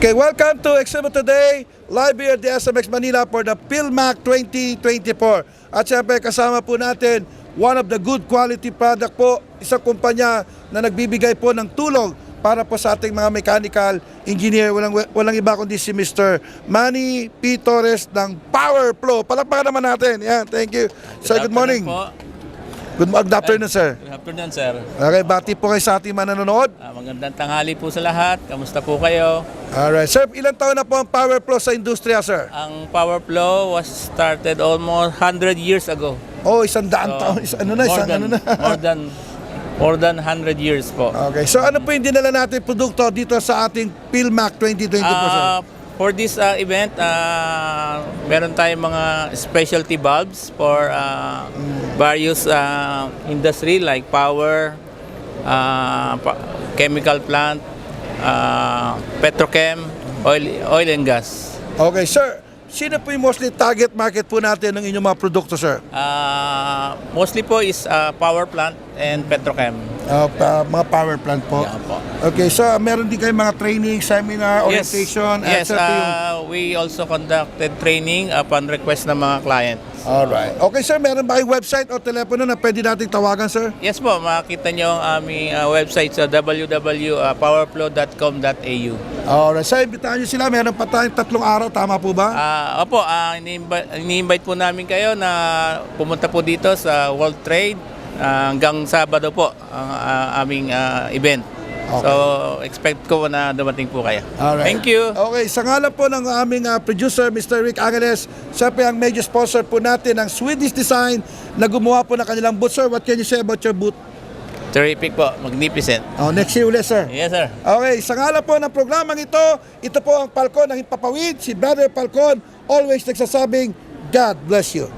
Okay, welcome to Exhibit Today, live here at the SMX Manila for the PhilMac 2024. At syempre kasama po natin one of the good quality product po, isang kumpanya na nagbibigay po ng tulong para po sa ating mga mechanical engineer. Walang iba kundi si Mr. Manny P. Torres ng PowerFlow. Palakpakan naman natin. Yan, thank you. Sir, good morning. Good afternoon, sir. Good afternoon, sir. Okay, bati po kayo sa ating manonood. Magandang tanghali po sa lahat. Kamusta po kayo? Alright. Sir, ilang taon na po ang PowerFlow sa industriya, sir? Ang PowerFlow was started almost 100 years ago. Oh, 100 taon. More than 100 years po. Okay. So ano po yung dinala natin produkto dito sa ating PhilMac 2024, sir? For this event, meron tayong mga specialty bulbs for various industry like power, chemical plant, petrochem, oil and gas. Okay, sir. Sino po yung mostly target market po natin ng inyong mga produkto, sir? Mostly po is power plant and petrochem. Mga power plant po. Yeah, po. Okay, so meron din kayong mga training, seminar, orientation, Yes, etc. we also conducted training upon request ng mga clients. Alright. Okay, sir, meron ba kayong website o telepono na pwede nating tawagan, sir? Yes po, makikita nyo ang aming website sa www.powerflow.com.au. Alright, sir, imbitahan nyo sila. Meron pa tayong 3 araw, tama po ba? Opo, ini-invite po namin kayo na pumunta po dito sa World Trade hanggang Sabado po ang aming event. Okay. So, expect ko na dumating po kayo. Alright. Thank you. Okay, sa ngalan po ng aming producer, Mr. Rick Angeles, siya po ang major sponsor po natin ng Swedish Design na gumawa po ng kanilang booth. Sir, what can you say about your booth? Terrific po, magnificent. Next year ulit, sir. Yes, sir. Okay, sa ngalan po ng programang ito po ang Falcon ng Himpapawid, si Brother Falcon, always nagsasabing, God bless you.